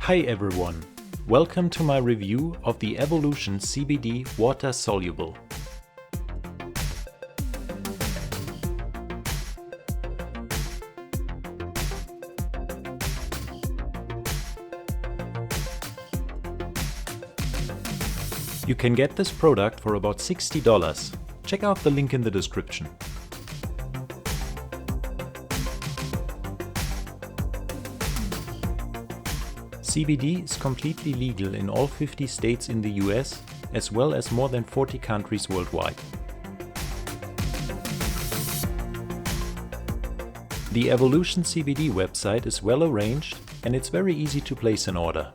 Hi everyone, welcome to my review of the Evolution CBD Water Soluble. You can get this product for about $60. Check out the link in the description. CBD is completely legal in all 50 states in the US, as well as more than 40 countries worldwide. The Evolution CBD website is well arranged and it's very easy to place an order.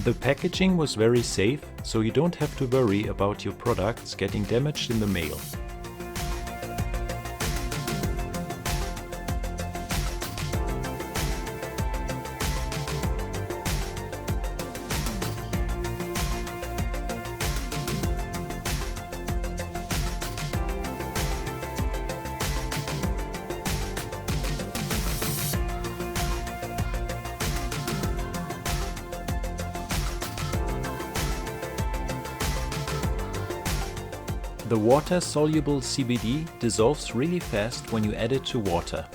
The packaging was very safe, so you don't have to worry about your products getting damaged in the mail. The water-soluble CBD dissolves really fast when you add it to water.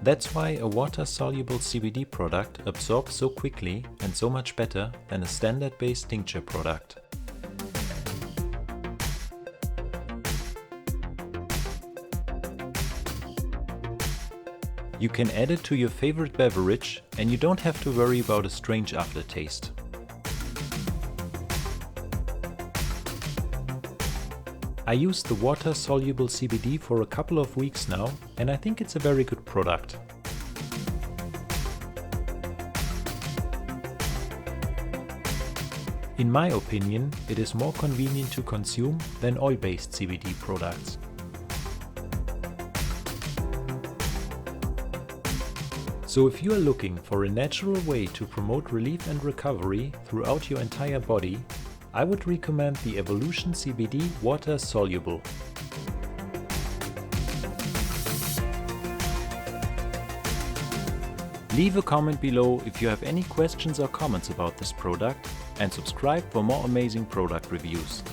That's why a water-soluble CBD product absorbs so quickly and so much better than a standard-based tincture product. You can add it to your favorite beverage and you don't have to worry about a strange aftertaste. I used the water-soluble CBD for a couple of weeks now and I think it's a very good product. In my opinion, it is more convenient to consume than oil-based CBD products. So if you are looking for a natural way to promote relief and recovery throughout your entire body, I would recommend the Evolution CBD Water Soluble. Leave a comment below if you have any questions or comments about this product and subscribe for more amazing product reviews.